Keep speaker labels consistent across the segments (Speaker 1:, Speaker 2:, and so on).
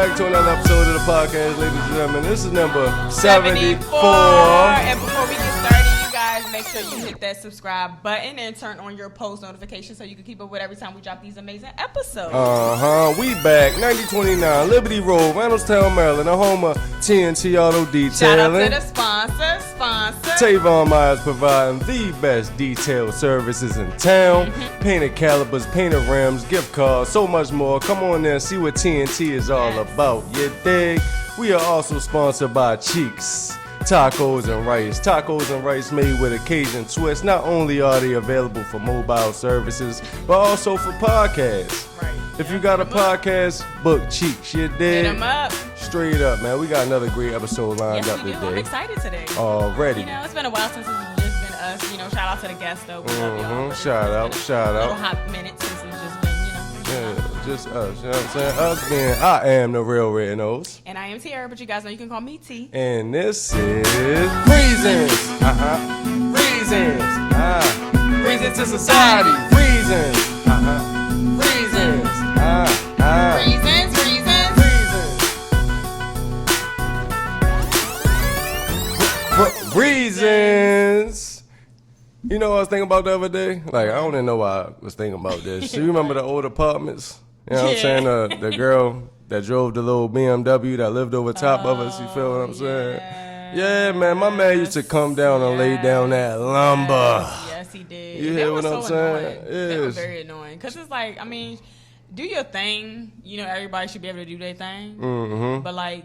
Speaker 1: back to another episode of the podcast, ladies and gentlemen. This is number 74.
Speaker 2: And before we get started, you guys, make sure you hit that subscribe button and turn on your post notifications so you can keep up with every time we drop these amazing episodes.
Speaker 1: We back. 9029 Liberty Road, Reynoldstown, Maryland, the home of TNT Auto Detailing.
Speaker 2: Shout out to the sponsor.
Speaker 1: Tavon Myers providing the best detail services in town. Painted calipers, painted rims, gift cards, so much more. Come on there and see what TNT is all about. You dig? We are also sponsored by Cheeks Tacos and Rice. Tacos and rice made with a Cajun twist. Not only are they available for mobile services, but also for podcasts.
Speaker 2: Right.
Speaker 1: If you got a podcast, book Cheeks. You dig?
Speaker 2: Hit them up.
Speaker 1: Straight up, man. We got another great episode lined up
Speaker 2: Yes, we do.
Speaker 1: today.
Speaker 2: I'm excited today.
Speaker 1: Already.
Speaker 2: You know, it's been a while since it's just been us. You know, shout out to the guests, though. We love y'all.
Speaker 1: Shout out.
Speaker 2: A little hot minute since it's just been,
Speaker 1: Yeah, just us. You know what I'm saying? Us being, I am the real Red Nose.
Speaker 2: And I am Tiara, but you guys know you can call me T.
Speaker 1: And this is Reasons. Reasons. Reasons to Society. Reasons. Reasons. Reasons. You know what I was thinking about the other day? Like, I don't even know why I was thinking about this. You remember the old apartments? You know what I'm saying? The girl that drove the little BMW that lived over top of us. You feel what I'm saying? Yeah, man. My man used to come down and lay down that lumber.
Speaker 2: Yes, he did.
Speaker 1: You hear what I'm saying?
Speaker 2: They were very annoying. Because it's like, I mean, do your thing. You know, everybody should be able to do their thing. Mm-hmm. But, like,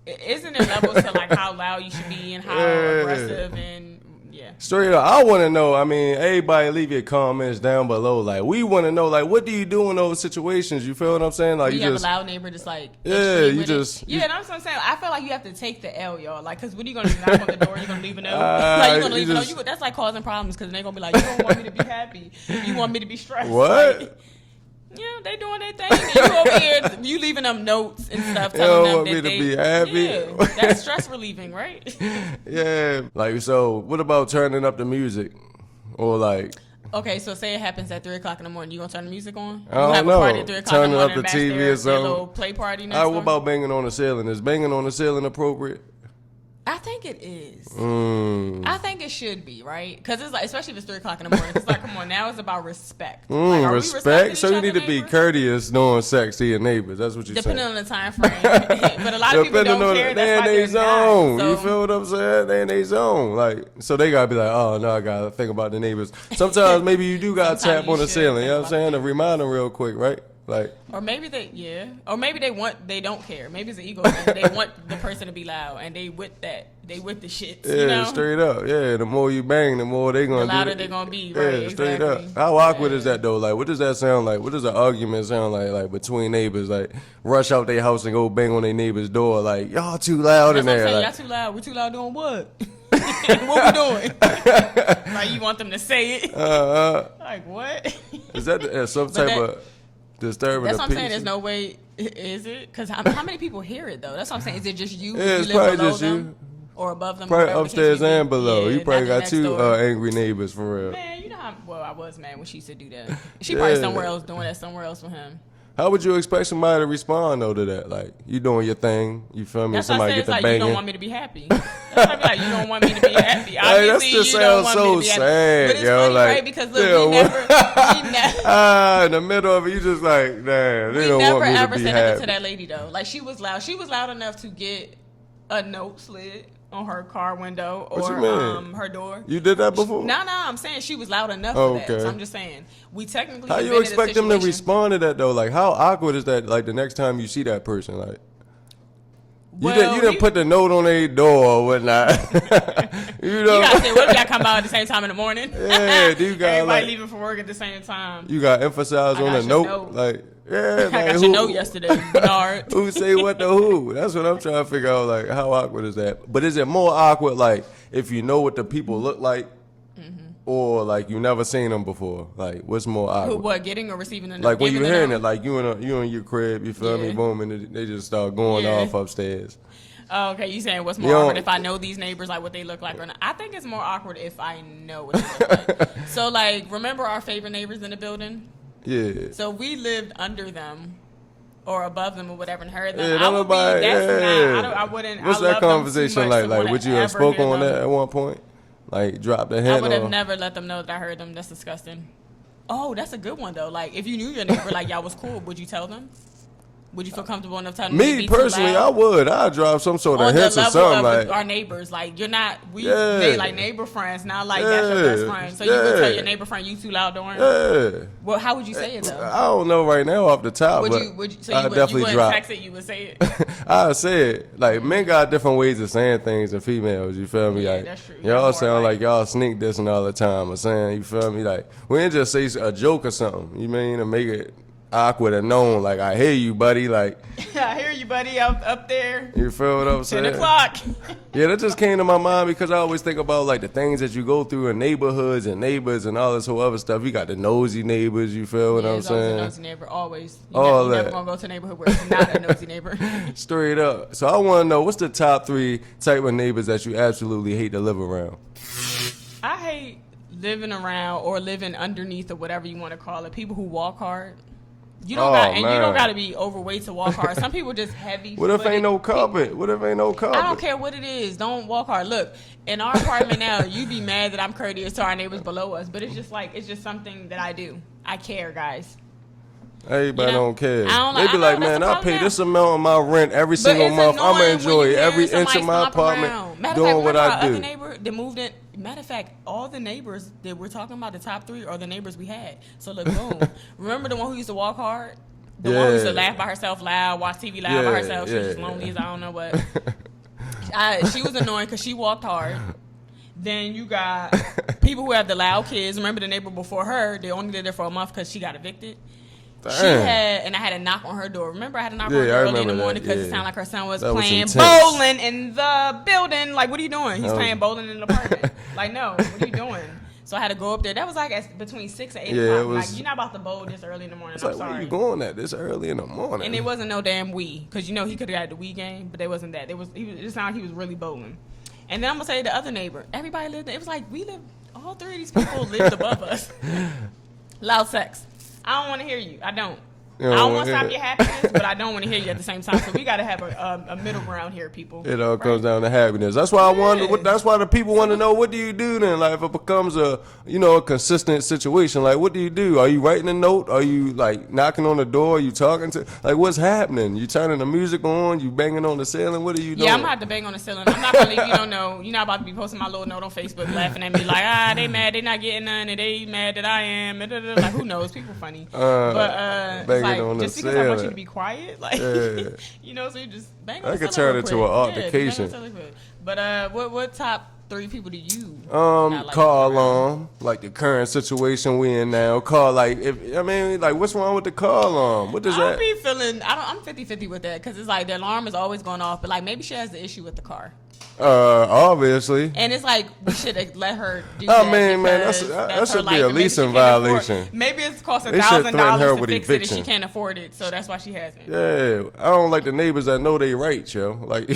Speaker 2: isn't there levels to, like, how loud you should be and how aggressive and... Yeah. Straight
Speaker 1: up, I want to know. I mean, everybody leave your comments down below. Like, we want to know, like, what do you do in those situations? You feel what I'm saying? Like,
Speaker 2: you
Speaker 1: just
Speaker 2: have a loud neighbor, just like
Speaker 1: you just
Speaker 2: that's what I'm saying. I feel like you have to take the L, y'all. Like, cause what are you gonna do? Knock on the door? You gonna leave a note? Like, you gonna leave a note? That's like causing problems because they're gonna be like, you don't want me to be happy. You want me to be stressed.
Speaker 1: What?
Speaker 2: Like, yeah, they doing their thing. And you over here, you leaving them notes and stuff, telling them that they
Speaker 1: be happy.
Speaker 2: Yeah, that's stress relieving, right?
Speaker 1: Yeah. Like, so what about turning up the music, or like?
Speaker 2: Okay, so say it happens at 3:00 in the morning. You gonna turn the music on?
Speaker 1: I don't know.
Speaker 2: Party at 3:00
Speaker 1: Turning
Speaker 2: in the
Speaker 1: up
Speaker 2: morning
Speaker 1: the TV or something.
Speaker 2: A little play party. Next
Speaker 1: What about banging on the ceiling? Is banging on the ceiling appropriate?
Speaker 2: I think it is. I think it should be, right? Because it's like, especially if it's 3:00 in the morning. It's like, come on, now it's about respect. Like,
Speaker 1: respect. So you need to be courteous doing sex to your neighbors. That's what you're saying.
Speaker 2: Depending on the time frame. But a lot of people don't care.
Speaker 1: They in their zone. You feel what I'm saying? They in their zone. Like, so they gotta be like, oh no, I gotta think about the neighbors. Sometimes maybe you do gotta tap on the ceiling. You know what I'm saying? To remind them real quick, right? Like, or maybe they don't care. Maybe it's an ego thing. They want the person to be loud, and they with the shit. Yeah,
Speaker 2: you know?
Speaker 1: Straight up. Yeah, the more you bang, the more they gonna
Speaker 2: the louder
Speaker 1: do.
Speaker 2: They're gonna be.
Speaker 1: Yeah,
Speaker 2: right,
Speaker 1: straight
Speaker 2: exactly.
Speaker 1: up. How awkward is that though? Like, what does that sound like? What does an argument sound like? Like between neighbors, like rush out their house and go bang on their neighbor's door, like y'all too loud in there.
Speaker 2: What I'm saying,
Speaker 1: like,
Speaker 2: y'all too loud. We too loud doing what? What we doing? Like, you want them to say it? Like, what?
Speaker 1: Is that some type of disturbing?
Speaker 2: That's what I'm saying. There's no way. Is it? Because how many people hear it though? That's what I'm saying. Is it just you?
Speaker 1: Yeah, it's probably just you.
Speaker 2: Or above them?
Speaker 1: Probably upstairs and below.
Speaker 2: Yeah,
Speaker 1: you probably got two angry neighbors for real.
Speaker 2: Man, you know how well I was mad when she used to do that. She probably somewhere else doing that somewhere else with him.
Speaker 1: How would you expect somebody to respond though to that? Like, you doing your thing, you feel me?
Speaker 2: That's
Speaker 1: somebody
Speaker 2: get
Speaker 1: the
Speaker 2: like,
Speaker 1: banging.
Speaker 2: You don't want me to be happy. That's what I be like, you don't want me to be happy.
Speaker 1: Hey, that just sounds so sad,
Speaker 2: but it's
Speaker 1: yo.
Speaker 2: funny,
Speaker 1: like,
Speaker 2: right? Because look, we never
Speaker 1: in the middle of it, you just like, damn, they don't want me to be happy. We never ever said
Speaker 2: anything to that lady though. Like, she was loud. She was loud enough to get a note slid on her car window or her door.
Speaker 1: You did that before?
Speaker 2: No, I'm saying she was loud enough for that. So I'm just saying, we technically.
Speaker 1: How you expect them to respond to that though? Like, how awkward is that? Like, the next time you see that person, like, you didn't put the note on their door or whatnot. You
Speaker 2: gotta say, what if y'all come out at the same time in the morning?
Speaker 1: Yeah, you got
Speaker 2: everybody leaving for work at the same time.
Speaker 1: You got emphasize on the note, like. Yeah,
Speaker 2: I got your note yesterday, Bernard.
Speaker 1: Who say what to who? That's what I'm trying to figure out. Like, how awkward is that? But is it more awkward, like, if you know what the people look like, or like you never seen them before? Like, what's more awkward?
Speaker 2: What, getting or receiving the note?
Speaker 1: Like when you hearing it, like you in your crib, you feel me? Boom, and they just start going off upstairs.
Speaker 2: Oh, okay, you saying what's more awkward if I know these neighbors, like what they look like or not? I think it's more awkward if I know what they look like. So, like, remember our favorite neighbors in the building?
Speaker 1: Yeah.
Speaker 2: So we lived under them or above them or whatever and heard them.
Speaker 1: Yeah,
Speaker 2: I would
Speaker 1: nobody.
Speaker 2: be. That's
Speaker 1: Yeah.
Speaker 2: not. I wouldn't.
Speaker 1: What's
Speaker 2: I
Speaker 1: that
Speaker 2: love them
Speaker 1: conversation
Speaker 2: too much to
Speaker 1: like?
Speaker 2: wanna
Speaker 1: Would you have
Speaker 2: ever
Speaker 1: spoken
Speaker 2: hear
Speaker 1: on
Speaker 2: them.
Speaker 1: that at one point? Like, drop the
Speaker 2: I
Speaker 1: hint?
Speaker 2: would have
Speaker 1: or?
Speaker 2: never let them know that I heard them. That's disgusting. Oh, that's a good one though. Like, if you knew your neighbor, like y'all was cool, would you tell them? Would you feel comfortable enough telling them?
Speaker 1: Me personally, I would. I'd drop some sort of hints or something like.
Speaker 2: Our neighbors, like you're not.
Speaker 1: Yeah.
Speaker 2: They like neighbor friends, not like that's your best friend. So you would tell your neighbor friend you too loud during.
Speaker 1: Yeah.
Speaker 2: Well, how would you say it though?
Speaker 1: I don't know right now off the top,
Speaker 2: Would
Speaker 1: but
Speaker 2: you? So
Speaker 1: I'd
Speaker 2: you
Speaker 1: definitely
Speaker 2: wouldn't
Speaker 1: drop.
Speaker 2: text it. You would say it.
Speaker 1: I say it like men got different ways of saying things than females. You feel me?
Speaker 2: Yeah,
Speaker 1: like
Speaker 2: that's true.
Speaker 1: y'all
Speaker 2: More
Speaker 1: sound
Speaker 2: like-
Speaker 1: like y'all sneak dissing all the time or saying. You feel me? Like we didn't just say a joke or something. You mean to make it awkward and known? Like I hear you, buddy. Like
Speaker 2: I hear you, buddy. Up there.
Speaker 1: you feel what I'm saying?
Speaker 2: 10:00.
Speaker 1: Yeah, that just came to my mind because I always think about like the things that you go through in neighborhoods and neighbors and all this whole other stuff. You got the nosy neighbors, you feel what I'm
Speaker 2: There's always
Speaker 1: saying?
Speaker 2: a nosy neighbor, always.
Speaker 1: All
Speaker 2: You're never
Speaker 1: that.
Speaker 2: gonna go to a neighborhood where it's not a nosy neighbor.
Speaker 1: Straight up. So I want to know what's the top 3 type of neighbors that you absolutely hate to live around?
Speaker 2: I hate living around or living underneath or whatever you want to call it. People who walk hard. You don't you don't got to be overweight to walk hard. Some people just heavy.
Speaker 1: What if ain't no carpet? What if ain't no carpet?
Speaker 2: I don't care what it is. Don't walk hard. Look, in our apartment now, you'd be mad that I'm courteous to our neighbors below us, but it's just something that I do. I care, guys.
Speaker 1: Everybody don't care.
Speaker 2: I don't
Speaker 1: They be like,
Speaker 2: that's
Speaker 1: man,
Speaker 2: the
Speaker 1: I
Speaker 2: problem
Speaker 1: pay
Speaker 2: now.
Speaker 1: this amount of my rent every
Speaker 2: But
Speaker 1: single
Speaker 2: it's
Speaker 1: month. I'm
Speaker 2: annoying
Speaker 1: gonna
Speaker 2: when
Speaker 1: enjoy
Speaker 2: you hear
Speaker 1: every inch
Speaker 2: somebody
Speaker 1: of my
Speaker 2: stomp
Speaker 1: apartment
Speaker 2: around. Matter of
Speaker 1: doing
Speaker 2: fact,
Speaker 1: what
Speaker 2: remember
Speaker 1: I
Speaker 2: our other
Speaker 1: do.
Speaker 2: neighbor that moved in. Matter of fact, all the neighbors that we're talking about, the top 3, are the neighbors we had. So look, boom. Remember the one who used to walk hard? The one who used to laugh by herself loud, watch TV loud by herself. She was just lonely as I don't know what. She was annoying because she walked hard. Then you got people who have the loud kids. Remember the neighbor before her? They only lived there for a month because she got evicted.
Speaker 1: Damn.
Speaker 2: I had a knock on her door. Remember, I had to knock on
Speaker 1: Yeah,
Speaker 2: her door
Speaker 1: I
Speaker 2: early in the
Speaker 1: remember
Speaker 2: morning
Speaker 1: that,
Speaker 2: because it
Speaker 1: yeah.
Speaker 2: sounded like her son was
Speaker 1: That was
Speaker 2: playing
Speaker 1: intense.
Speaker 2: bowling in the building. Like, what are you doing? He's playing bowling in the apartment. Like, no, what are you doing? So I had to go up there. That was like between 6 and 8
Speaker 1: Yeah, it
Speaker 2: o'clock.
Speaker 1: was-
Speaker 2: Like, you're not about to bowl this early in the morning.
Speaker 1: It's
Speaker 2: I'm
Speaker 1: like, where
Speaker 2: sorry.
Speaker 1: you going at this early in the morning?
Speaker 2: And it wasn't no damn Wii, because you know he could have got the Wii game, but it wasn't that. It sounded like he was really bowling. And then I'm gonna say the other neighbor. Everybody lived there. It was like all 3 of these people lived above us. Loud sex. I don't want to hear you. I don't. I don't want to stop your happiness, but I don't want to hear you at the same time. So we got to have a middle ground here, people.
Speaker 1: It all comes down to happiness. That's why I wonder. That's why the people want to know, what do you do then? Like, if it becomes a consistent situation, like, what do you do? Are you writing a note? Are you like knocking on the door? Are you talking to? Like, what's happening? You turning the music on? You banging on the ceiling? What are you doing?
Speaker 2: Yeah, I'm gonna have to bang on the ceiling. I'm not gonna leave you don't know. You're not about to be posting my little note on Facebook, laughing at me like, they mad, they not getting none, and they mad that I am. Like, who knows? People funny. But
Speaker 1: banging
Speaker 2: like,
Speaker 1: on the
Speaker 2: just because I want you
Speaker 1: ceiling.
Speaker 2: to be quiet, like,
Speaker 1: Yeah.
Speaker 2: so you just bang on
Speaker 1: That
Speaker 2: the
Speaker 1: could
Speaker 2: ceiling
Speaker 1: turn
Speaker 2: real
Speaker 1: into
Speaker 2: quick.
Speaker 1: an altercation.
Speaker 2: Yeah, just bang on the ceiling quick. But what top 3 people do you not like
Speaker 1: Car
Speaker 2: around?
Speaker 1: alarm, like the current situation we in now. Car, like, what's wrong with the car alarm? What does
Speaker 2: I'll
Speaker 1: that?
Speaker 2: be feeling, I'm 50-50 with that, because it's like the alarm is always going off, but like maybe she has the issue with the car.
Speaker 1: Obviously.
Speaker 2: And it's like we should let her do
Speaker 1: I
Speaker 2: that.
Speaker 1: mean, man,
Speaker 2: because
Speaker 1: that
Speaker 2: that's her
Speaker 1: should be
Speaker 2: life,
Speaker 1: a
Speaker 2: and maybe
Speaker 1: leasing
Speaker 2: she can't afford-
Speaker 1: violation.
Speaker 2: Maybe it's cost
Speaker 1: They should threaten her
Speaker 2: $1,000 to
Speaker 1: with
Speaker 2: fix it, and she
Speaker 1: eviction.
Speaker 2: can't afford it, so that's why she hasn't.
Speaker 1: Yeah, I don't like the neighbors that know they right, yo. Like,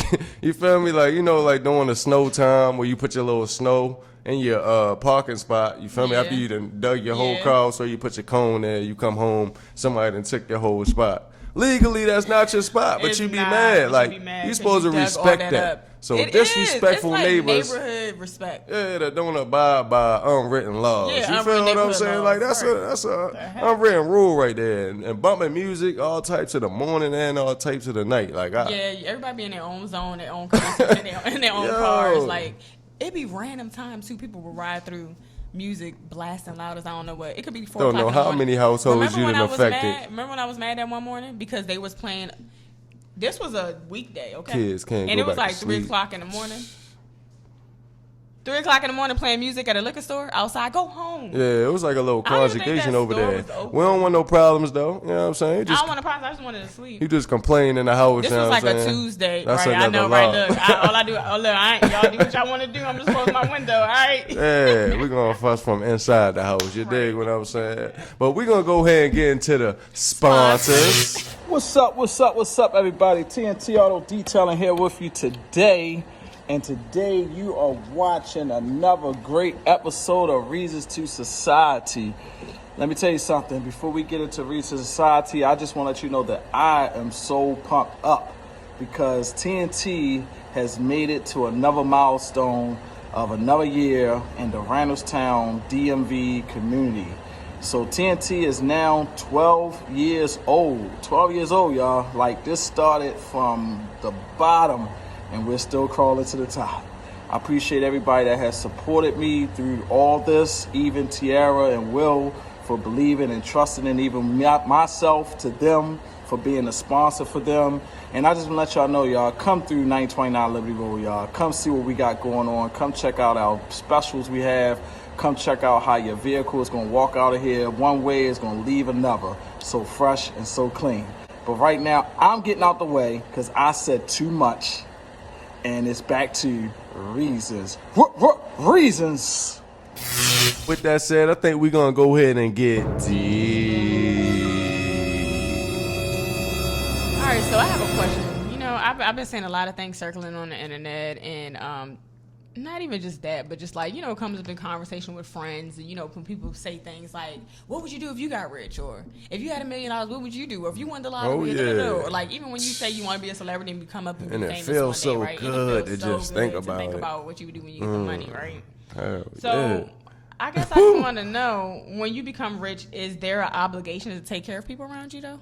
Speaker 1: you feel me? Like, like during the snow time where you put your little snow in your parking spot. You feel me?
Speaker 2: Yeah.
Speaker 1: After you done dug your whole
Speaker 2: Yeah.
Speaker 1: car, so you put your cone there. You come home, somebody done took your whole spot. Legally, that's not your spot, but
Speaker 2: It's
Speaker 1: you be
Speaker 2: not.
Speaker 1: mad.
Speaker 2: You
Speaker 1: like,
Speaker 2: should be mad
Speaker 1: you
Speaker 2: 'cause
Speaker 1: supposed
Speaker 2: you
Speaker 1: to
Speaker 2: dug all
Speaker 1: respect
Speaker 2: that
Speaker 1: that.
Speaker 2: up.
Speaker 1: So
Speaker 2: It
Speaker 1: disrespectful
Speaker 2: is. It's like
Speaker 1: neighbors.
Speaker 2: neighborhood respect.
Speaker 1: Yeah, that don't abide by unwritten laws.
Speaker 2: Yeah,
Speaker 1: you feel
Speaker 2: unwritten
Speaker 1: what I'm
Speaker 2: neighborhood
Speaker 1: saying?
Speaker 2: laws,
Speaker 1: Like, that's
Speaker 2: right.
Speaker 1: that's
Speaker 2: The
Speaker 1: a
Speaker 2: heck?
Speaker 1: unwritten rule right there. And bumping music all types of the morning and all types of the night. Like,
Speaker 2: Yeah, everybody be in their own zone, their own concerts, in their own
Speaker 1: Yo.
Speaker 2: cars. Like, it be random times too. People will ride through music blasting loud as I don't know what. It could be 4
Speaker 1: Don't
Speaker 2: o'clock
Speaker 1: know
Speaker 2: in the
Speaker 1: how
Speaker 2: morning.
Speaker 1: many households you
Speaker 2: when
Speaker 1: done
Speaker 2: I was
Speaker 1: affected.
Speaker 2: mad? Remember when I was mad that one morning because they was playing? This was a weekday, okay?
Speaker 1: Kids can't
Speaker 2: and
Speaker 1: go
Speaker 2: it was
Speaker 1: back
Speaker 2: like
Speaker 1: to
Speaker 2: 3
Speaker 1: sleep.
Speaker 2: o'clock in the morning. 3 o'clock in the morning playing music at a liquor store outside. Go home.
Speaker 1: Yeah, it was like a little
Speaker 2: I don't even think
Speaker 1: conjugation
Speaker 2: that
Speaker 1: over
Speaker 2: store
Speaker 1: there.
Speaker 2: was open.
Speaker 1: We don't want no problems though. You know what I'm saying? You
Speaker 2: I
Speaker 1: just,
Speaker 2: don't want to pause. I just wanted to sleep.
Speaker 1: you just complain in the house.
Speaker 2: This
Speaker 1: you know
Speaker 2: was
Speaker 1: what
Speaker 2: like
Speaker 1: I'm
Speaker 2: a
Speaker 1: saying?
Speaker 2: Tuesday,
Speaker 1: That's
Speaker 2: right? I
Speaker 1: another
Speaker 2: know, right?
Speaker 1: law.
Speaker 2: Look, all I do, y'all do what y'all want to do. I'm just closing my window, all right?
Speaker 1: Yeah, we're gonna fuss from inside the house. You dig what I'm saying? But we're gonna go ahead and get into the sponsors.
Speaker 3: What's up, everybody? TNT Auto Detailing here with you today. And today you are watching another great episode of Reasons2Society. Let me tell you something. Before we get into Reasons2Society, I just want to let you know that I am so pumped up because TNT has made it to another milestone of another year in the Randallstown DMV community. So TNT is now 12 years old. 12 years old, y'all. Like, this started from the bottom and we're still crawling to the top. I appreciate everybody that has supported me through all this, even Tiara and Will for believing and trusting, and even myself to them for being a sponsor for them. And I just want to let y'all know, y'all, come through 929 Liberty Road, y'all. Come see what we got going on. Come check out our specials we have. Come check out how your vehicle is going to walk out of here one way, is going to leave another. So fresh and so clean. But right now, I'm getting out the way because I said too much. And it's back to Reasons. Reasons.
Speaker 1: With that said, I think we're going to go ahead and get deep.
Speaker 2: All right, so I have a question. You know, I've been seeing a lot of things circling on the internet, and not even just that, but just like, you know, it comes up in conversation with friends, and, you know, when people say things like, what would you do if you got rich? Or if you had $1 million, what would you do? Or if you won the lottery, or like, even when you say you want to be a celebrity and become up and be famous
Speaker 1: it feels
Speaker 2: one day,
Speaker 1: so
Speaker 2: right?
Speaker 1: good
Speaker 2: And it feels
Speaker 1: to
Speaker 2: so
Speaker 1: just
Speaker 2: good
Speaker 1: think
Speaker 2: to think
Speaker 1: about
Speaker 2: about what you would do when you get the money, right? So
Speaker 1: yeah.
Speaker 2: I guess I just want to know, when you become rich, is there an obligation to take care of people around you, though?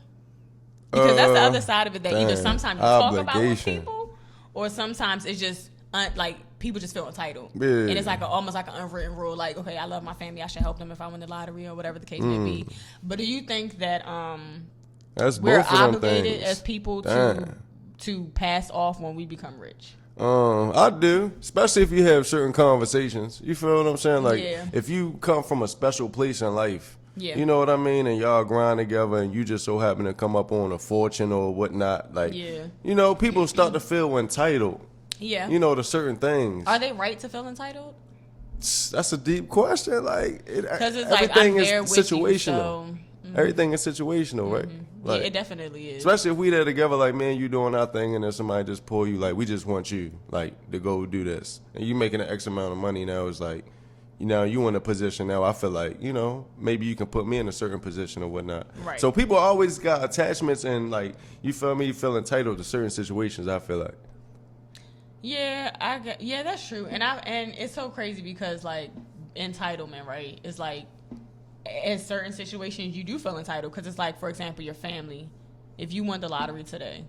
Speaker 2: Because that's the other side of it, that either sometimes you talk about with people, or sometimes it's just like people just feel entitled.
Speaker 1: Yeah.
Speaker 2: And it's like almost like an unwritten rule, like, okay, I love my family, I should help them if I win the lottery or whatever the case may be. But do you think that
Speaker 1: That's
Speaker 2: we're
Speaker 1: both of them
Speaker 2: obligated
Speaker 1: things.
Speaker 2: as people to pass off when we become rich?
Speaker 1: I do, especially if you have certain conversations. You feel what I'm saying? Like, if you come from a special place in life, you know what I mean, and y'all grind together, and you just so happen to come up on a fortune or whatnot, like, you know, people start to feel entitled.
Speaker 2: Yeah.
Speaker 1: You know, to certain things.
Speaker 2: Are they right to feel entitled?
Speaker 1: That's a deep question. Like,
Speaker 2: because it's
Speaker 1: everything
Speaker 2: like, I'm
Speaker 1: is
Speaker 2: there
Speaker 1: situational.
Speaker 2: With you, so,
Speaker 1: Everything is situational, right? Like,
Speaker 2: yeah, it definitely is.
Speaker 1: Especially if we there together, like, man, you doing our thing, and then somebody just pull you, like, we just want you, like, to go do this, and you making an X amount of money now. It's like, you know, you in a position now. I feel like, you know, maybe you can put me in a certain position or whatnot.
Speaker 2: Right.
Speaker 1: So people always got attachments, and like, you feel me? You feel entitled to certain situations. I feel like.
Speaker 2: Yeah, that's true, and it's so crazy because, like, entitlement, right? It's like, in certain situations you do feel entitled, because it's like, for example, your family. If you won the lottery today,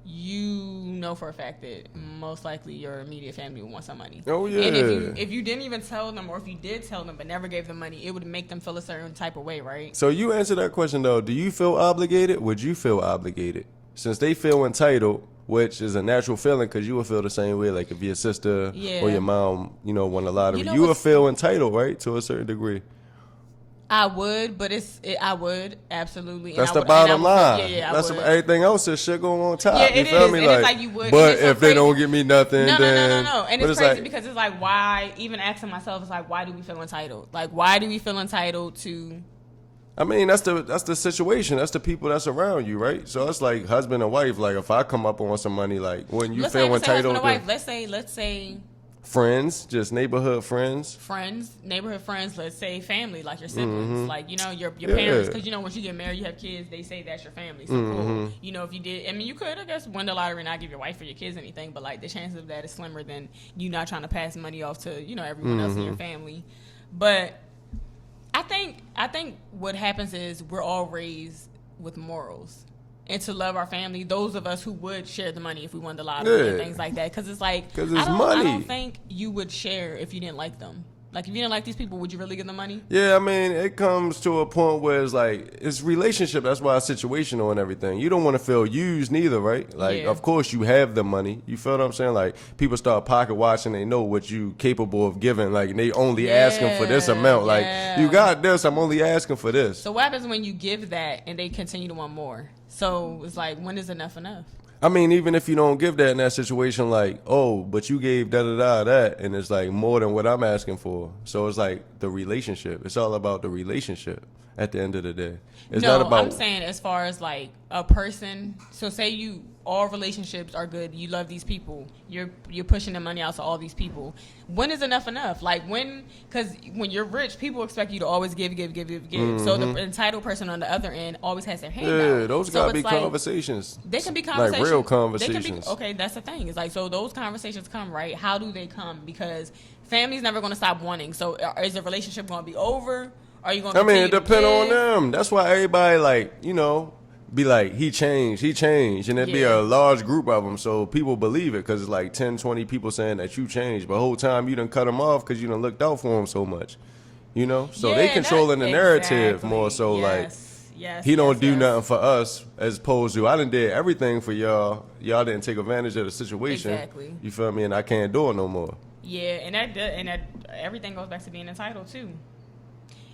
Speaker 2: you know for a fact that most likely your immediate family would want some money.
Speaker 1: Oh yeah.
Speaker 2: And if you didn't even tell them, or if you did tell them but never gave them money, it would make them feel a certain type of way, right?
Speaker 1: So you answer that question though. Do you feel obligated? Would you feel obligated? Since they feel entitled, which is a natural feeling, because you would feel the same way. Like if your sister or your mom, you know, won the lottery, you would feel entitled, right, to a certain degree.
Speaker 2: I would, but I would absolutely.
Speaker 1: That's the bottom line.
Speaker 2: Yeah,
Speaker 1: that's everything else is shit going on top.
Speaker 2: Yeah, it
Speaker 1: you feel
Speaker 2: is.
Speaker 1: me?
Speaker 2: And
Speaker 1: like,
Speaker 2: it's like you would.
Speaker 1: But
Speaker 2: so
Speaker 1: if they don't give me nothing,
Speaker 2: no. And it's crazy
Speaker 1: like,
Speaker 2: because it's like, why? Even asking myself, it's like, why do we feel entitled? Like, why do we feel entitled to?
Speaker 1: I mean, that's the situation. That's the people that's around you, right? So it's like husband and wife. Like if I come up on some money, like when you feel entitled,
Speaker 2: husband and wife. Let's say.
Speaker 1: Friends, just neighborhood friends.
Speaker 2: Neighborhood friends. Let's say family, like your siblings, like, you know, your parents. Because, you know, once you get married, you have kids. They say that's your family. So cool. You know, if you did, I mean, you could, I guess, win the lottery and not give your wife or your kids anything. But like the chances of that is slimmer than you not trying to pass money off to, you know, everyone else in your family. But I think what happens is we're all raised with morals. And to love our family, those of us who would share the money if we won the lottery and things like that. Because it's like,
Speaker 1: money.
Speaker 2: I don't think you would share if you didn't like them. Like, if you didn't like these people, would you really give them money?
Speaker 1: Yeah, I mean, it comes to a point where it's like, it's relationship. That's why it's situational and everything. You don't want to feel used neither, right? Like, of course, you have the money. You feel what I'm saying? Like, people start pocket watching. They know what you capable of giving. Like, they only asking for this amount. Like, you got this. I'm only asking for this.
Speaker 2: So what happens when you give that and they continue to want more? So it's like, when is enough enough?
Speaker 1: I mean, even if you don't give that in that situation, like, oh, but you gave that, and it's like more than what I'm asking for. So it's like the relationship. It's all about the relationship at the end of the day. It's not about.
Speaker 2: I'm saying as far as like a person. So say you all relationships are good. You love these people. You're pushing the money out to all these people. When is enough enough? Like because when you're rich, people expect you to always give.
Speaker 1: Mm-hmm.
Speaker 2: So the entitled person on the other end always has their hand out.
Speaker 1: Yeah, those
Speaker 2: so
Speaker 1: gotta be
Speaker 2: like,
Speaker 1: conversations.
Speaker 2: They can be conversations.
Speaker 1: Like real
Speaker 2: They
Speaker 1: conversations.
Speaker 2: can be, okay, that's the thing. It's like, so those conversations come, right? How do they come? Because family's never going to stop wanting. So is the relationship going to be over? Are you going to
Speaker 1: it depends on them. That's why everybody, like, you know, be like, he changed, and it'd be a large group of them, so people believe it, because it's like 10, 20 people saying that you changed, but the whole time you done cut them off because you done looked out for him so much, you know? So they controlling the narrative more so, like, he don't do nothing for us, as opposed to, I done did everything for y'all didn't take advantage of the situation.
Speaker 2: Exactly.
Speaker 1: You feel me? And I can't do it no more.
Speaker 2: Yeah, and that everything goes back to being entitled too.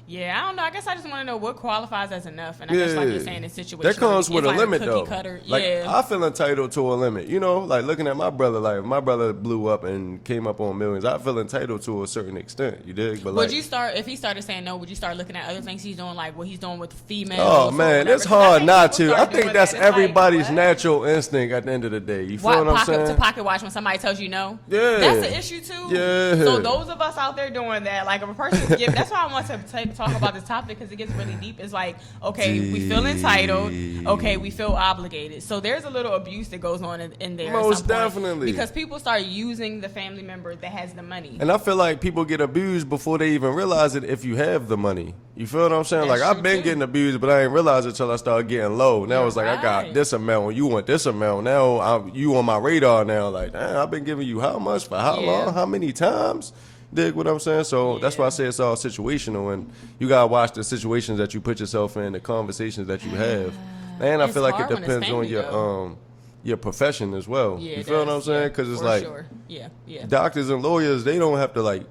Speaker 2: Yeah, I don't know. I guess I just want to know what qualifies as enough. And I guess, like you're saying, in situations
Speaker 1: that comes with a
Speaker 2: like
Speaker 1: limit, though.
Speaker 2: Cutter.
Speaker 1: Like, I feel entitled to a limit. You know, like looking at my brother, like if my brother blew up and came up on millions, I feel entitled to a certain extent. You dig? But
Speaker 2: would you start, if he started saying no, would you start looking at other things he's doing, like what he's doing with females?
Speaker 1: Oh man, it's hard not to. I think that's everybody's natural instinct at the end of the day. You feel what I'm saying?
Speaker 2: To pocket watch when somebody tells you no.
Speaker 1: Yeah,
Speaker 2: that's an issue too.
Speaker 1: Yeah.
Speaker 2: So those of us out there doing that, like if a person, that's why I want to talk about this topic, because it gets really deep. It's like, okay, we feel entitled. Okay, we feel obligated. So there's a little abuse that goes on in there.
Speaker 1: Most definitely.
Speaker 2: Because people start using the family member that has the money.
Speaker 1: And I feel like people get abused before they even realize it if you have the money. You feel what I'm saying?
Speaker 2: That's
Speaker 1: like, I've been getting abused, but I ain't realize it till I started getting low. Now it's like, I got this amount, you want this amount. Now you on my radar now. Like, damn, I've been giving you how much for how long? How many times? Dig what I'm saying? So that's why I say it's all situational, and you gotta watch the situations that you put yourself in, the conversations that you have. And I feel like it depends on your profession as well.
Speaker 2: Yeah,
Speaker 1: you feel what I'm saying? Because it's like, doctors and lawyers, they don't have to like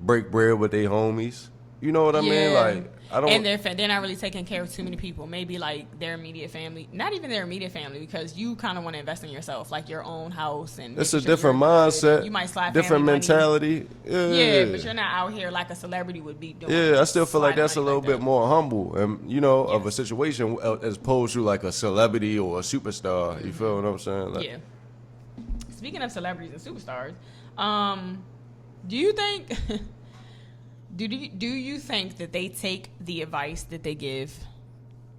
Speaker 1: break bread with their homies. You know what I mean? Like, I don't.
Speaker 2: And they're not really taking care of too many people. Maybe like their immediate family, not even their immediate family, because you kind of want to invest in yourself, like your own house, and
Speaker 1: it's a different mindset.
Speaker 2: You might slide
Speaker 1: different mentality.
Speaker 2: Yeah, but you're not out here like a celebrity would be doing.
Speaker 1: Yeah, I still feel like that's a little bit more humble, and of a situation as opposed to like a celebrity or a superstar. You feel what I'm saying? Like,
Speaker 2: yeah. Speaking of celebrities and superstars, do you think? Do you think that they take the advice that they give?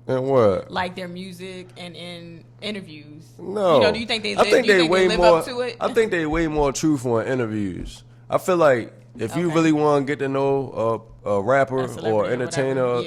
Speaker 1: And what?
Speaker 2: Like their music and in interviews?
Speaker 1: No.
Speaker 2: You know, do you think they live up to it?
Speaker 1: I think they way more truthful in interviews. I feel like if you really want to get to know a rapper or entertainer,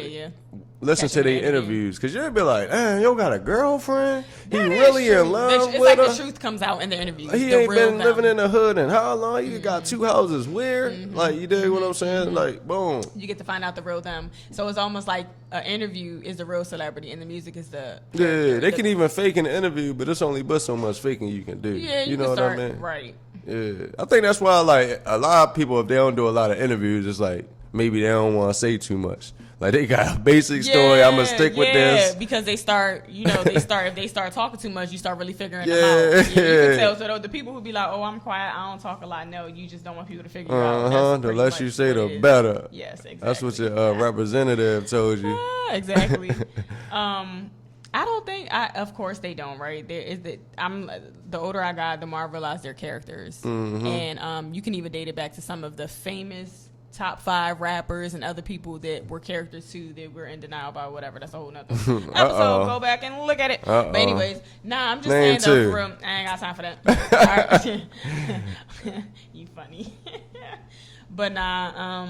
Speaker 1: listen to their interviews, because you'll be like, "Damn, yo got a girlfriend? He really in love with her?"
Speaker 2: It's like the truth comes out in the interviews.
Speaker 1: He ain't been living in the hood and how long? You got 2 houses where? Like, you dig what I'm saying? Like, boom.
Speaker 2: You get to find out the real them. So it's almost like an interview is the real celebrity and the music is the...
Speaker 1: Yeah, they can even fake an interview, but it's only but so much faking you can do.
Speaker 2: Yeah,
Speaker 1: you know what I mean?
Speaker 2: Right.
Speaker 1: Yeah. I think that's why, like, a lot of people, if they don't do a lot of interviews, it's like, maybe they don't want to say too much. Like, they got a basic story. I'm gonna stick with this.
Speaker 2: Yeah, because if they start talking too much, you start really figuring them out. You can tell. So the people who be like, "Oh, I'm quiet, I don't talk a lot." No, you just don't want people to figure you out.
Speaker 1: The less you say, the better.
Speaker 2: Yes, exactly.
Speaker 1: That's what your representative told you.
Speaker 2: Exactly. I don't think. Of course, they don't. Right? The older I got, the more I realized their characters, and you can even date it back to some of the famous top 5 rappers and other people that were characters too that we're in denial about. Whatever, that's a whole nother episode. Go back and look at it. But anyways, I'm just saying though, for real, I ain't got time for that. You funny. But I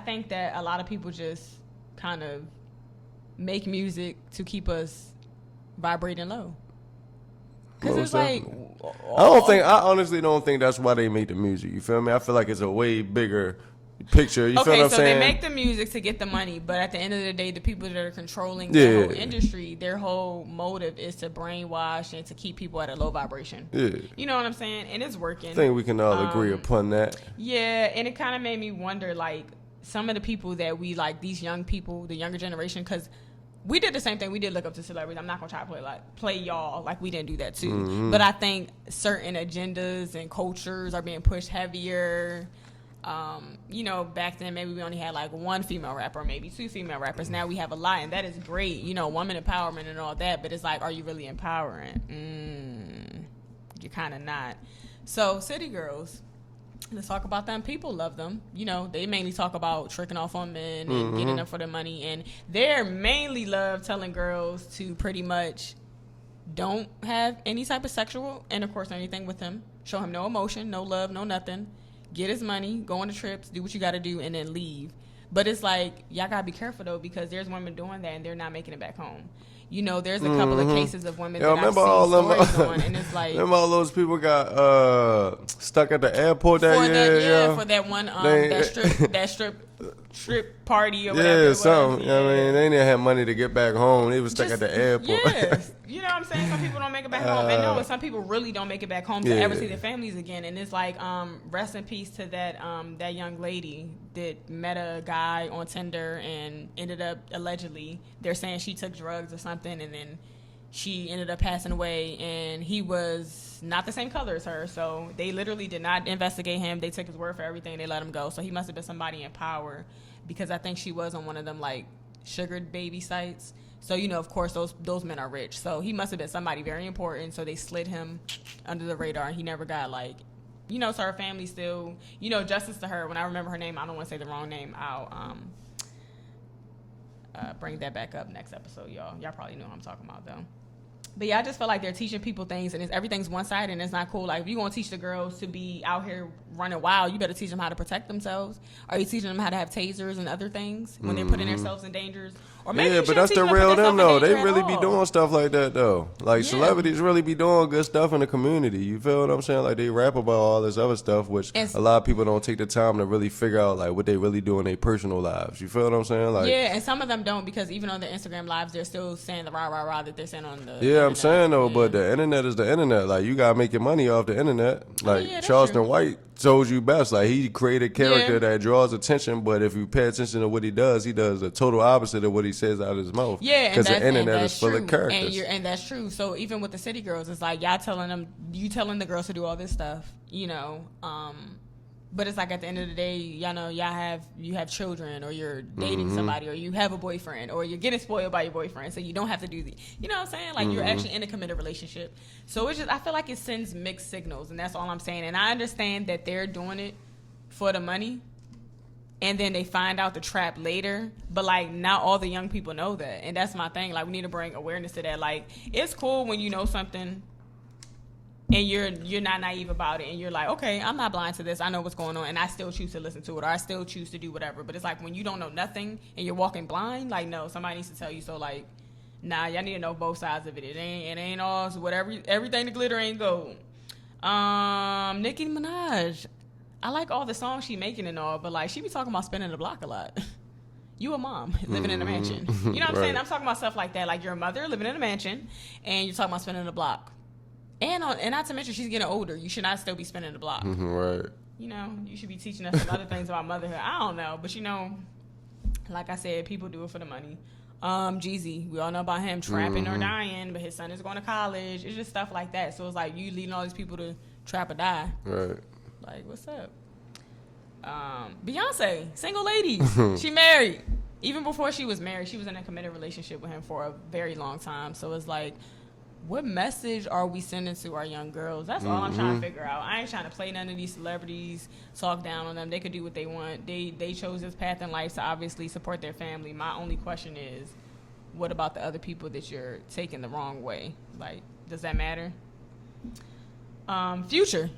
Speaker 2: think that a lot of people just kind of make music to keep us vibrating low. Because it's like,
Speaker 1: I honestly don't think that's why they make the music. You feel me? I feel like it's a way bigger picture. You feel what I'm saying?
Speaker 2: They make the music to get the money, but at the end of the day, the people that are controlling the whole industry, their whole motive is to brainwash and to keep people at a low vibration. Yeah. You know what I'm saying? And it's working.
Speaker 1: I think we can all agree upon that.
Speaker 2: Yeah, and it kind of made me wonder, like, some of the people that we like, these young people, the younger generation, because we did the same thing. We did look up to celebrities. I'm not gonna try to play y'all like we didn't do that too. But I think certain agendas and cultures are being pushed heavier. you know, back then maybe we only had like one female rapper, maybe two female rappers. Now we have a lot, and that is great, you know, woman empowerment and all that. But it's like, are you really empowering? You're kind of not. So City Girls, let's talk about them. People love them. You know, they mainly talk about tricking off on men and getting them for their money, and they're mainly love telling girls to pretty much don't have any type of sexual intercourse or anything with him. Show him no emotion, no love, no nothing. Get his money, go on the trips, do what you got to do, and then leave. But it's like, y'all got to be careful, though, because there's women doing that, and they're not making it back home. You know, there's a couple of cases of women that I've seen stories on, and it's like...
Speaker 1: Remember all those people got stuck at the airport that year?
Speaker 2: Yeah, for that one, that strip party or whatever it was.
Speaker 1: Something. Yeah. I mean, they didn't have money to get back home. They was stuck at the airport.
Speaker 2: Yeah. You know what I'm saying? Some people don't make it back home. And no, some people really don't make it back home to ever see their families again. And it's like, rest in peace to that young lady that met a guy on Tinder and ended up, allegedly, they're saying she took drugs or something, and then she ended up passing away, and he was not the same color as her. So they literally did not investigate him. They took his word for everything. They let him go. So he must have been somebody in power, because I think she was on one of them like sugared baby sites. So, you know, of course, those men are rich. So he must have been somebody very important. So they slid him under the radar, and he never got, like, you know, so her family still, you know, justice to her. When I remember her name, I don't want to say the wrong name. I'll bring that back up next episode, y'all. Y'all probably know what I'm talking about, though. But yeah, I just feel like they're teaching people things, and everything's one-sided, and it's not cool. Like, if you're going to teach the girls to be out here running wild, you better teach them how to protect themselves. Are you teaching them how to have tasers and other things when they're putting themselves in dangers? Or maybe
Speaker 1: but that's the real them, though. They really be doing stuff like that, though. Like, celebrities really be doing good stuff in the community. You feel what I'm saying? Like, they rap about all this other stuff, which a lot of people don't take the time to really figure out, like, what they really do in their personal lives. You feel what I'm saying? Like,
Speaker 2: yeah, and some of them don't, because even on their Instagram lives, they're still saying the rah, rah, rah that they're saying on the
Speaker 1: internet. I'm saying, though, but the internet is the internet. Like, you got to make your money off the internet. Like, Charleston White told you best. Like, he created a character that draws attention, but if you pay attention to what he does the total opposite of what he says out of his mouth.
Speaker 2: Yeah,
Speaker 1: because the internet is full of characters.
Speaker 2: And that's true. So even with the City Girls, it's like you telling the girls to do all this stuff, you know. But it's like at the end of the day, y'all know you have children, or you're dating somebody, or you have a boyfriend, or you're getting spoiled by your boyfriend, so you don't have to do you know what I'm saying? Like you're actually in a committed relationship. So it's just, I feel like it sends mixed signals, and that's all I'm saying. And I understand that they're doing it for the money, and then they find out the trap later, but like not all the young people know that, and that's my thing. Like, we need to bring awareness to that. Like, it's cool when you know something and you're not naive about it, and you're like, okay, I'm not blind to this, I know what's going on, and I still choose to listen to it, or I still choose to do whatever. But it's like when you don't know nothing and you're walking blind, like, no, somebody needs to tell you. So like, nah, y'all need to know both sides of it. It ain't all whatever, everything to glitter ain't gold. Nicki Minaj, I like all the songs she making and all, but like, she be talking about spinning the block a lot. You a mom living in a mansion. You know what I'm saying? I'm talking about stuff like that. Like, you're a mother living in a mansion, and you're talking about spinning the block. And not to mention, she's getting older. You should not still be spinning the block.
Speaker 1: Right.
Speaker 2: You know, you should be teaching us some other things about motherhood. I don't know. But, you know, like I said, people do it for the money. Jeezy, we all know about him trapping or dying, but his son is going to college. It's just stuff like that. So it's like you leading all these people to trap or die.
Speaker 1: Right.
Speaker 2: Like, what's up? Beyonce, single lady. She married. Even before she was married, she was in a committed relationship with him for a very long time. So it's like, what message are we sending to our young girls? That's all I'm trying to figure out. I ain't trying to play none of these celebrities, talk down on them. They could do what they want. They chose this path in life to obviously support their family. My only question is, what about the other people that you're taking the wrong way? Like, does that matter? Future.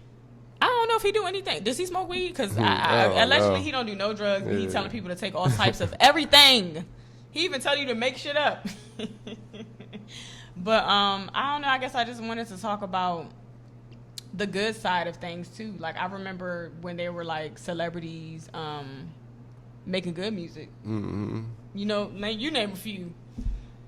Speaker 2: I don't know if he do anything. Does he smoke weed? Because allegedly he don't do no drugs. But he's telling people to take all types of everything. He even tell you to make shit up. But I don't know. I guess I just wanted to talk about the good side of things too. Like, I remember when they were like celebrities making good music. You know, you name a few.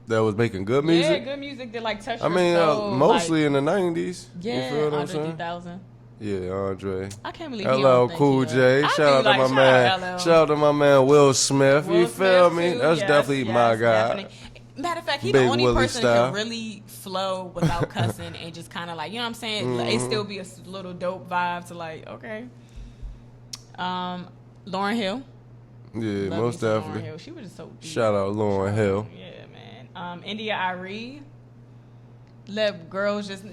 Speaker 1: That was making good music?
Speaker 2: Yeah, good music that like touched
Speaker 1: your soul. Mostly like, in the 90s.
Speaker 2: Yeah,
Speaker 1: you feel what I'm
Speaker 2: Andre
Speaker 1: saying?
Speaker 2: 3000.
Speaker 1: Yeah, Andre.
Speaker 2: I can't believe
Speaker 1: LL Cool J. Shout out to my man. Shout out to my man Will Smith. You feel me? That's definitely my guy.
Speaker 2: Definitely. Matter of fact, he's the only person that can really flow without cussing and just kind of like, you know what I'm saying? It still be a little dope vibe to like, okay. Lauryn Hill.
Speaker 1: Yeah,
Speaker 2: Love
Speaker 1: most
Speaker 2: me some Lauryn
Speaker 1: definitely.
Speaker 2: Hill. She was just so deep.
Speaker 1: Shout out Lauryn Hill.
Speaker 2: Yeah, man. India Arie. Let girls just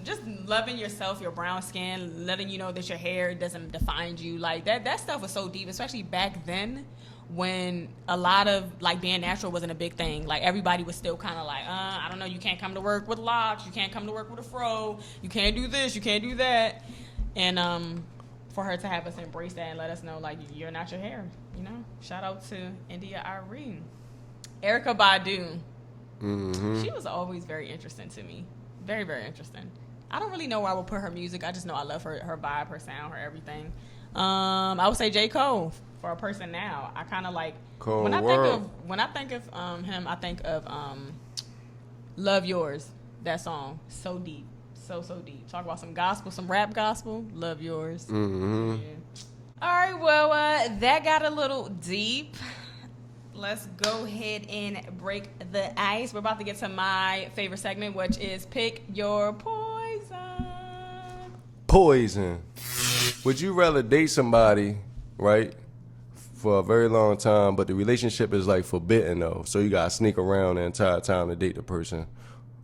Speaker 2: loving yourself, your brown skin, letting you know that your hair doesn't define you. Like that stuff was so deep, especially back then when a lot of like being natural wasn't a big thing. Like everybody was still kind of like, I don't know, you can't come to work with locks, you can't come to work with a fro, you can't do this, you can't do that. And for her to have us embrace that and let us know like you're not your hair, you know. Shout out to India Arie. Erykah Badu.
Speaker 1: Mm-hmm.
Speaker 2: She was always very interesting to me. Very, very interesting. I don't really know where I would put her music. I just know I love her vibe, her sound, her everything. I would say J. Cole for a person now. I kind of like
Speaker 1: Cole
Speaker 2: when I think of him, I think of Love Yours. That song, so deep, so deep. Talk about some gospel, some rap gospel. Love Yours.
Speaker 1: Mm-hmm.
Speaker 2: Yeah. All right, well, that got a little deep. Let's go ahead and break the ice. We're about to get to my favorite segment, which is Pick Your Poison.
Speaker 1: Poison. Would you rather date somebody, right, for a very long time, but the relationship is like forbidden though, so you gotta sneak around the entire time to date the person?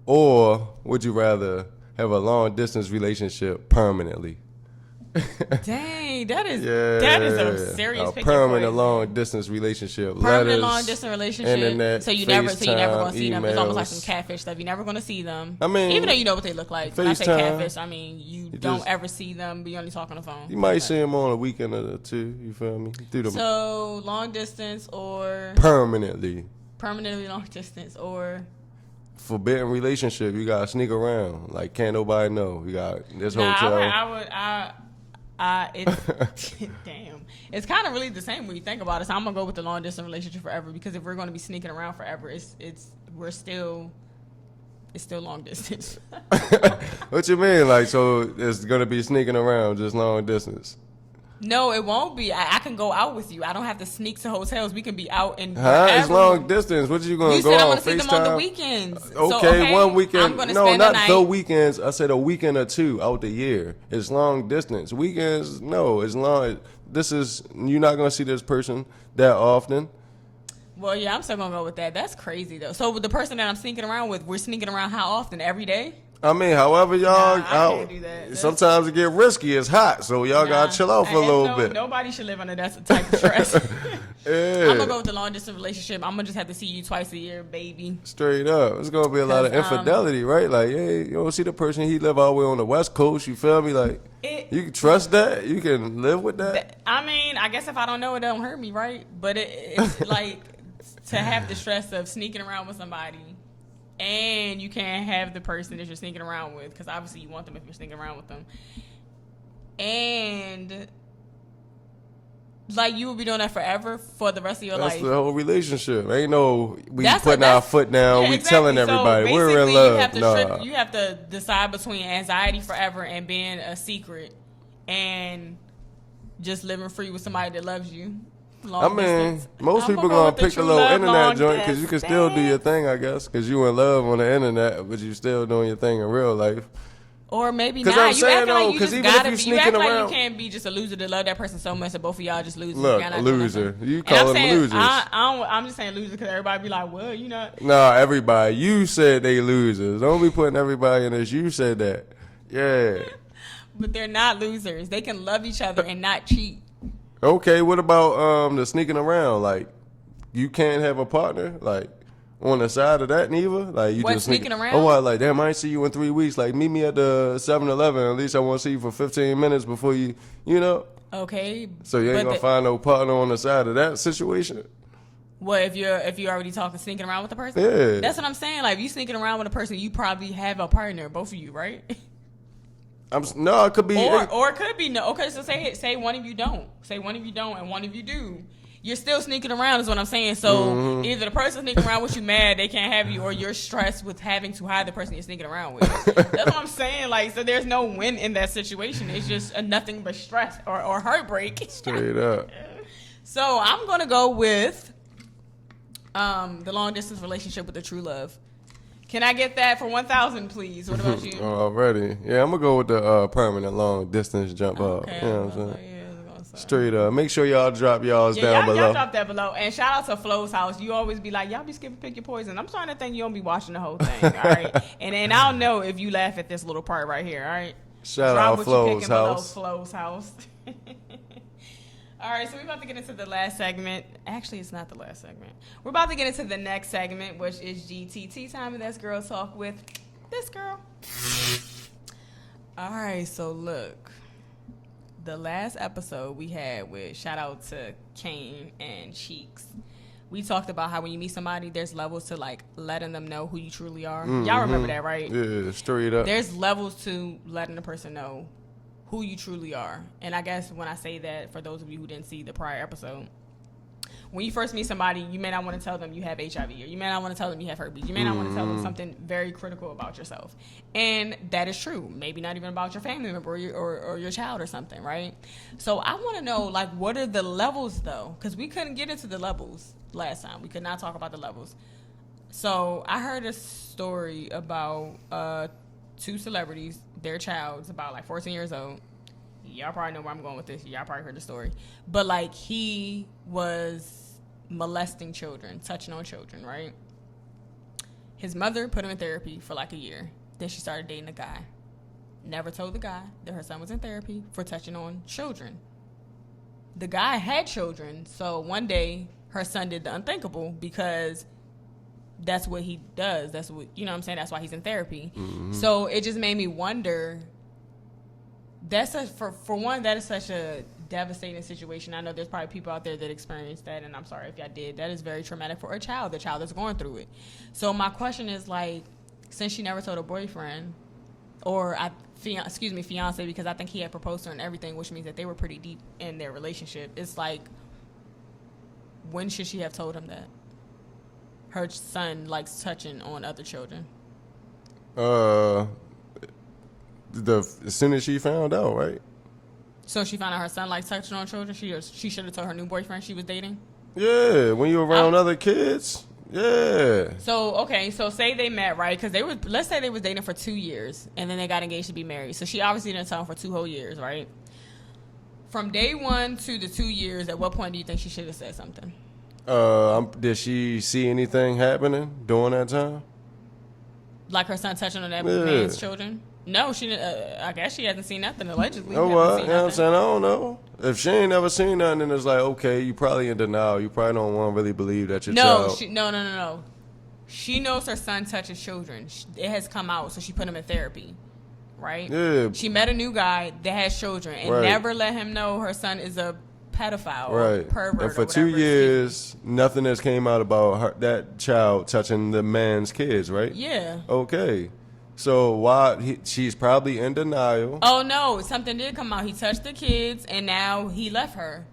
Speaker 1: Or would you rather have a long distance relationship permanently?
Speaker 2: Dang, that is a serious
Speaker 1: a
Speaker 2: pick your
Speaker 1: permanent
Speaker 2: poison.
Speaker 1: long distance relationship.
Speaker 2: Permanent
Speaker 1: Letters,
Speaker 2: long distance relationship.
Speaker 1: internet,
Speaker 2: so you never gonna see them. It's almost like
Speaker 1: emails.
Speaker 2: some catfish stuff. You're never gonna see them.
Speaker 1: I mean,
Speaker 2: even though you know what they look like. When I say
Speaker 1: FaceTime,
Speaker 2: catfish, I mean you don't
Speaker 1: just-
Speaker 2: ever see them, but you only talk on the phone.
Speaker 1: You might see them on a weekend or two. You feel me? Through the
Speaker 2: So long distance or
Speaker 1: permanently
Speaker 2: long distance or
Speaker 1: forbidden relationship. You gotta sneak around. Like can't nobody know. You got this hotel.
Speaker 2: It's damn. It's kind of really the same when you think about it. So I'm gonna go with the long distance relationship forever because if we're gonna be sneaking around forever, it's still long distance.
Speaker 1: What you mean? Like so, it's gonna be sneaking around just long distance?
Speaker 2: No, it won't be. I can go out with you. I don't have to sneak to hotels. We can be out and
Speaker 1: It's long distance. What you gonna
Speaker 2: You
Speaker 1: go
Speaker 2: said I'm
Speaker 1: on
Speaker 2: gonna see them on the
Speaker 1: FaceTime?
Speaker 2: weekends.
Speaker 1: Okay,
Speaker 2: So,
Speaker 1: one weekend.
Speaker 2: I'm gonna
Speaker 1: No,
Speaker 2: spend
Speaker 1: not
Speaker 2: the
Speaker 1: the
Speaker 2: night.
Speaker 1: weekends. I said a weekend or two out the year. It's long distance. Weekends, no. It's long. You're not gonna see this person that often.
Speaker 2: Well, yeah, I'm still gonna go with that. That's crazy though. So with the person that I'm sneaking around with, we're sneaking around how often? Every day?
Speaker 1: I mean, however y'all,
Speaker 2: Nah, I can't do that. That's-
Speaker 1: sometimes it get risky. It's hot, so y'all gotta chill out for a little bit.
Speaker 2: Nobody should live under that type of stress.
Speaker 1: Yeah.
Speaker 2: I'm gonna go with the long distance relationship. I'm gonna just have to see you twice a year, baby.
Speaker 1: Straight up, it's gonna be a lot of
Speaker 2: 'Cause,
Speaker 1: infidelity, right? Like, hey, you don't see the person he live all the way on the West Coast. You feel me? Like,
Speaker 2: It-
Speaker 1: you can trust that. You can live with that.
Speaker 2: I mean, I guess if I don't know, it don't hurt me, right? But it's like to have the stress of sneaking around with somebody. And you can't have the person that you're sneaking around with because obviously you want them if you're sneaking around with them. And like you will be doing that forever for the rest of your
Speaker 1: That's
Speaker 2: life.
Speaker 1: the whole relationship. Ain't no we
Speaker 2: That's
Speaker 1: putting our foot down.
Speaker 2: yeah,
Speaker 1: We
Speaker 2: exactly.
Speaker 1: telling
Speaker 2: So
Speaker 1: everybody we're in
Speaker 2: basically,
Speaker 1: love.
Speaker 2: You have to decide between anxiety forever and being a secret, and just living free with somebody that loves you.
Speaker 1: I mean,
Speaker 2: Distance.
Speaker 1: most
Speaker 2: I'm
Speaker 1: people
Speaker 2: go
Speaker 1: gonna
Speaker 2: with the
Speaker 1: pick a
Speaker 2: true
Speaker 1: little
Speaker 2: love,
Speaker 1: internet
Speaker 2: long
Speaker 1: joint because you can still do your thing, I guess, because you in love on the internet, but you still doing your thing in real life.
Speaker 2: Or maybe
Speaker 1: 'Cause
Speaker 2: not.
Speaker 1: I'm
Speaker 2: You
Speaker 1: saying,
Speaker 2: acting like
Speaker 1: though,
Speaker 2: you
Speaker 1: 'cause
Speaker 2: just
Speaker 1: even if
Speaker 2: gotta
Speaker 1: you
Speaker 2: be. You
Speaker 1: sneaking
Speaker 2: act like
Speaker 1: around-
Speaker 2: you can't be just a loser to love that person so much that both of y'all just losers.
Speaker 1: Look,
Speaker 2: Y'all
Speaker 1: a
Speaker 2: not doing
Speaker 1: loser.
Speaker 2: nothing.
Speaker 1: You
Speaker 2: And
Speaker 1: call
Speaker 2: I'm
Speaker 1: them
Speaker 2: saying,
Speaker 1: losers.
Speaker 2: I'm just saying loser because everybody be like, well, you know.
Speaker 1: Nah, everybody. You said they losers. Don't be putting everybody in this. You said that. Yeah.
Speaker 2: But they're not losers. They can love each other and not cheat.
Speaker 1: Okay, what about the sneaking around? Like, you can't have a partner? Like, on the side of that neither? Like, you
Speaker 2: What,
Speaker 1: just
Speaker 2: sneaking around?
Speaker 1: Oh, what? Like, damn, I ain't see you in 3 weeks. Like, meet me at the 7-Eleven. At least I want to see you for 15 minutes before you know?
Speaker 2: Okay.
Speaker 1: So you ain't
Speaker 2: but
Speaker 1: gonna find no partner on the side of that situation?
Speaker 2: What if you're already talking sneaking around with the person?
Speaker 1: Yeah.
Speaker 2: That's what I'm saying. Like if you sneaking around with a person, you probably have a partner, both of you, right?
Speaker 1: No, it could be.
Speaker 2: or it could be no. Okay, so say one of you don't. Say one of you don't and one of you do. You're still sneaking around is what I'm saying. So either the person sneaking around with you mad they can't have you, or you're stressed with having to hide the person you're sneaking around with. That's what I'm saying. Like, so there's no win in that situation. It's just a nothing but stress or heartbreak.
Speaker 1: Straight up.
Speaker 2: So I'm gonna go with the long distance relationship with the true love. Can I get that for 1,000, please? What about you?
Speaker 1: Already. Yeah, I'm gonna go with the permanent long distance jump up.
Speaker 2: Okay,
Speaker 1: You know
Speaker 2: I
Speaker 1: what I'm
Speaker 2: was
Speaker 1: saying?
Speaker 2: So.
Speaker 1: Straight up. Make sure y'all drop y'all's down below.
Speaker 2: Y'all drop that below. And shout out to Flo's house. You always be like, y'all be skipping pick your poison. I'm starting to think you don't be watching the whole thing. All right. And then I'll know if you laugh at this little part right here. All right.
Speaker 1: Shout out Flo's house.
Speaker 2: Flo's house. All right, so we're about to get into the last segment. Actually, it's not the last segment. We're about to get into the next segment, which is GTT time, and that's Girl Talk with this girl. All right, so look. The last episode we had with shout out to Kane and Cheeks. We talked about how when you meet somebody, there's levels to like letting them know who you truly are. Mm-hmm. Y'all remember that, right?
Speaker 1: Yeah, straight up.
Speaker 2: There's levels to letting a person know who you truly are. And I guess when I say that, for those of you who didn't see the prior episode, when you first meet somebody, you may not want to tell them you have HIV, or you may not want to tell them you have herpes. You may not want to tell them something very critical about yourself. And that is true. Maybe not even about your family member or your child or something, right? So I want to know, like, what are the levels, though? Because we couldn't get into the levels last time. We could not talk about the levels. So I heard a story about two celebrities. Their child's about like 14 years old. Y'all probably know where I'm going with this. Y'all probably heard the story. But like he was molesting children, touching on children, right? His mother put him in therapy for like a year. Then she started dating a guy. Never told the guy that her son was in therapy for touching on children. The guy had children, so one day her son did the unthinkable because that's what he does. That's what, you know what I'm saying? That's why he's in therapy. Mm-hmm. So it just made me wonder, for one, that is such a devastating situation. I know there's probably people out there that experienced that, and I'm sorry if y'all did. That is very traumatic for a child, the child that's going through it. So my question is, like, since she never told her boyfriend, or fiance, because I think he had proposed to her and everything, which means that they were pretty deep in their relationship. It's like, when should she have told him that her son likes touching on other children?
Speaker 1: As soon as she found out, right?
Speaker 2: So she found out her son likes touching on children. She should have told her new boyfriend she was dating.
Speaker 1: Yeah, when you're around other kids. Yeah.
Speaker 2: So okay, so say they met, right? Because let's say they was dating for 2 years and then they got engaged to be married. So she obviously didn't tell him for 2 whole years, right? From day one to the 2 years, at what point do you think she should have said something?
Speaker 1: Did she see anything happening during that time?
Speaker 2: Like her son touching on that man's children? No, she didn't. I guess she hasn't seen nothing, allegedly.
Speaker 1: Oh, well, you know what I'm saying? I don't know. If she ain't never seen nothing, then it's like, okay, you probably in denial. You probably don't want to really believe that your child...
Speaker 2: No. She knows her son touches children. It has come out, so she put him in therapy, right?
Speaker 1: Yeah.
Speaker 2: She met a new guy that has children and never let him know her son is a pedophile or pervert.
Speaker 1: And for 2 years, nothing has came out about that child touching the man's kids, right?
Speaker 2: Yeah.
Speaker 1: Okay. So she's probably in denial.
Speaker 2: Oh no, something did come out. He touched the kids and now he left her.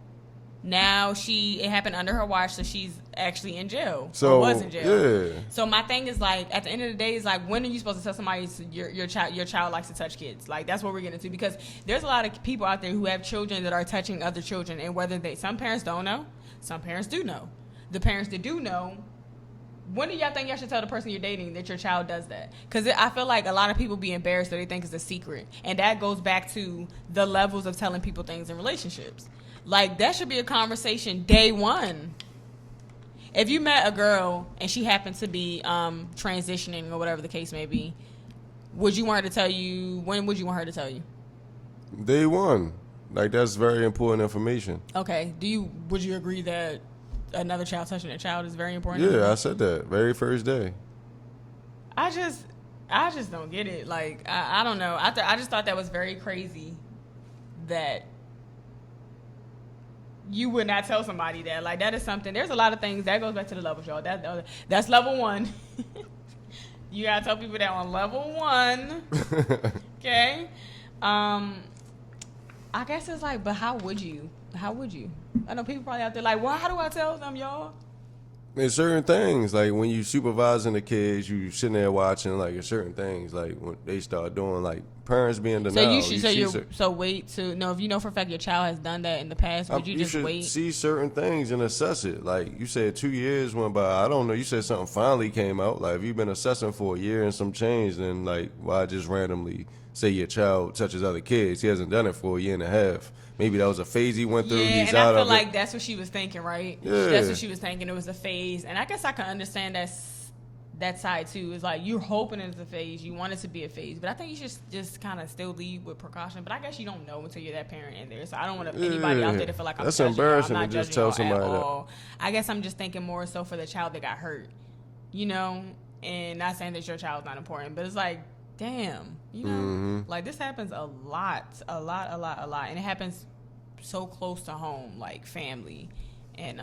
Speaker 2: Now it happened under her watch, so she's actually in jail. Or was in jail.
Speaker 1: Yeah.
Speaker 2: So my thing is, like, at the end of the day, is like, when are you supposed to tell somebody your child likes to touch kids? Like, that's what we're getting to, because there's a lot of people out there who have children that are touching other children, and some parents don't know, some parents do know. The parents that do know, when do y'all think y'all should tell the person you're dating that your child does that? Because I feel like a lot of people be embarrassed, so they think it's a secret, and that goes back to the levels of telling people things in relationships. Like, that should be a conversation day one. If you met a girl and she happened to be transitioning or whatever the case may be, would you want her to tell you? When would you want her to tell you?
Speaker 1: Day one. Like, that's very important information.
Speaker 2: Okay. Would you agree that another child touching a child is very important?
Speaker 1: Yeah, I said that. Very first day.
Speaker 2: I just don't get it. Like, I don't know. I just thought that was very crazy that you would not tell somebody that. Like, that is something. There's a lot of things that goes back to the levels, y'all. That's level one. You gotta tell people that on level one. Okay. I guess it's like, but how would you? I know people probably out there like, well, how do I tell them, y'all?
Speaker 1: There's certain things, like when you supervising the kids, you sitting there watching, like, there's certain things, like when they start doing, like, parents being denied.
Speaker 2: So wait to know, if you know for a fact your child has done that in the past, would you just wait?
Speaker 1: You should see certain things and assess it. Like, you said 2 years went by. I don't know. You said something finally came out. Like, if you've been assessing for a year and some change, then, like, why just randomly say your child touches other kids. He hasn't done it for a year and a half. Maybe that was a phase he went through.
Speaker 2: Yeah,
Speaker 1: He's
Speaker 2: and
Speaker 1: out
Speaker 2: I feel
Speaker 1: of
Speaker 2: like
Speaker 1: it.
Speaker 2: that's what she was thinking, right?
Speaker 1: Yeah.
Speaker 2: That's what she was thinking. It was a phase, and I guess I can understand that side too. Is like you're hoping it's a phase, you want it to be a phase, but I think you should just kind of still lead with precaution. But I guess you don't know until you're that parent in there. So I don't want anybody out there to feel like I'm
Speaker 1: That's
Speaker 2: judging
Speaker 1: embarrassing
Speaker 2: y'all. I'm
Speaker 1: to
Speaker 2: not
Speaker 1: just
Speaker 2: judging
Speaker 1: tell
Speaker 2: y'all
Speaker 1: somebody
Speaker 2: at
Speaker 1: that.
Speaker 2: all. I guess I'm just thinking more so for the child that got hurt, you know, and not saying that your child's not important, but it's like, damn, you know, like this happens a lot, and it happens so close to home, like family, and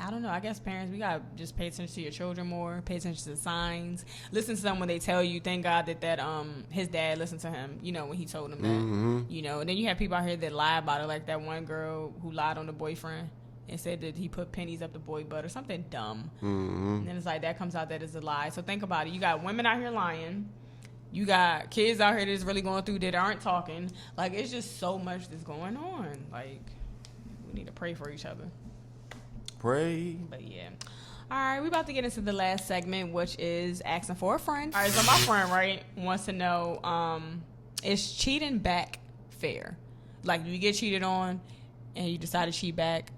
Speaker 2: I don't know. I guess parents, we gotta just pay attention to your children more. Pay attention to the signs. Listen to them when they tell you. Thank God that his dad listened to him. You know, when he told him that. You know, and then you have people out here that lie about it, like that one girl who lied on the boyfriend and said that he put pennies up the boy butt or something dumb. And then it's like that comes out that is a lie. So think about it. You got women out here lying. You got kids out here that's really going through that aren't talking. Like it's just so much that's going on. Like we need to pray for each other.
Speaker 1: Pray.
Speaker 2: But yeah. All right, we about to get into the last segment, which is asking for a friend. All right, so my friend, right, wants to know, is cheating back fair? Like, do you get cheated on and you decide to cheat back?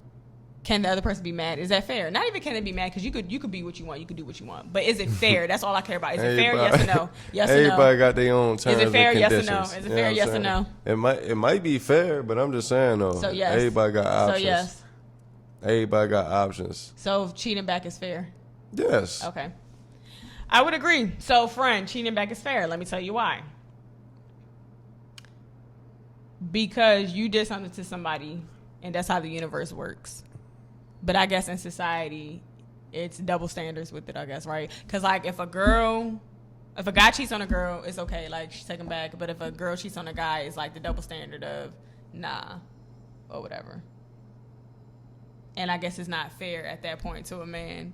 Speaker 2: Can the other person be mad? Is that fair? Not even can it be mad, because you could be what you want. You could do what you want. But is it fair? That's all I care about. Is it fair? Yes or no? Yes or no?
Speaker 1: Everybody got their own terms
Speaker 2: Is it fair?
Speaker 1: and
Speaker 2: Yes or
Speaker 1: conditions.
Speaker 2: no? Is it
Speaker 1: You know
Speaker 2: fair?
Speaker 1: what
Speaker 2: Yes
Speaker 1: I'm
Speaker 2: or
Speaker 1: saying?
Speaker 2: no?
Speaker 1: It might be fair, but I'm just saying though.
Speaker 2: So yes.
Speaker 1: Everybody got options.
Speaker 2: So yes.
Speaker 1: Everybody got options.
Speaker 2: So cheating back is fair?
Speaker 1: Yes.
Speaker 2: Okay. I would agree. So, friend, cheating back is fair. Let me tell you why. Because you did something to somebody, and that's how the universe works. But I guess in society, it's double standards with it, I guess, right? Because, like, if a guy cheats on a girl, it's okay. Like, she's taken back. But if a girl cheats on a guy, it's like the double standard of, nah, or whatever. And I guess it's not fair at that point to a man.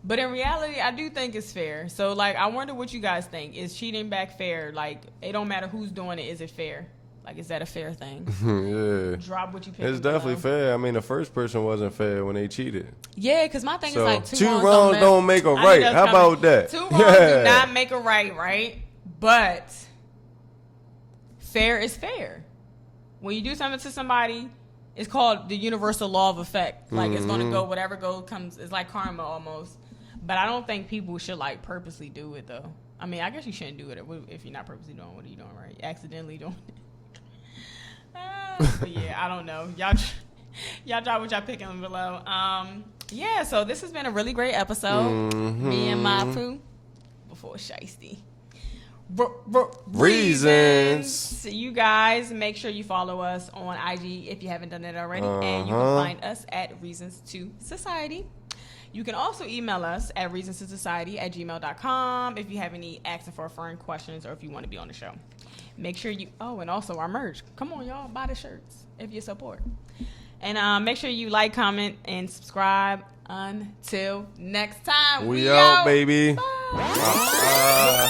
Speaker 2: But in reality, I do think it's fair. So, like, I wonder what you guys think. Is cheating back fair? Like, it don't matter who's doing it. Is it fair? Like, is that a fair thing?
Speaker 1: Yeah.
Speaker 2: Drop what you pick.
Speaker 1: It's definitely fair. I mean, the first person wasn't fair when they cheated.
Speaker 2: Yeah, because my thing
Speaker 1: So,
Speaker 2: is like
Speaker 1: two wrongs don't make a right. How about that?
Speaker 2: Two wrongs do not make a right? But fair is fair. When you do something to somebody, it's called the universal law of effect. Like, it's going to go, whatever comes. It's like karma almost. But I don't think people should, like, purposely do it, though. I mean, I guess you shouldn't do it if you're not purposely doing it. What are you doing, right? Accidentally doing it. But yeah, I don't know. Y'all drop what y'all picking below. Yeah, so this has been a really great episode. Me and Mapu before Shiesty. Reasons. You guys, make sure you follow us on IG if you haven't done it already. And you can find us at Reasons2Society. You can also email us at reasons2society@gmail.com if you have any asking for a friend questions or if you want to be on the show. Make sure you, and also our merch. Come on, y'all, buy the shirts if you support. And make sure you like, comment, and subscribe. Until next time,
Speaker 1: We out, baby.
Speaker 2: Bye.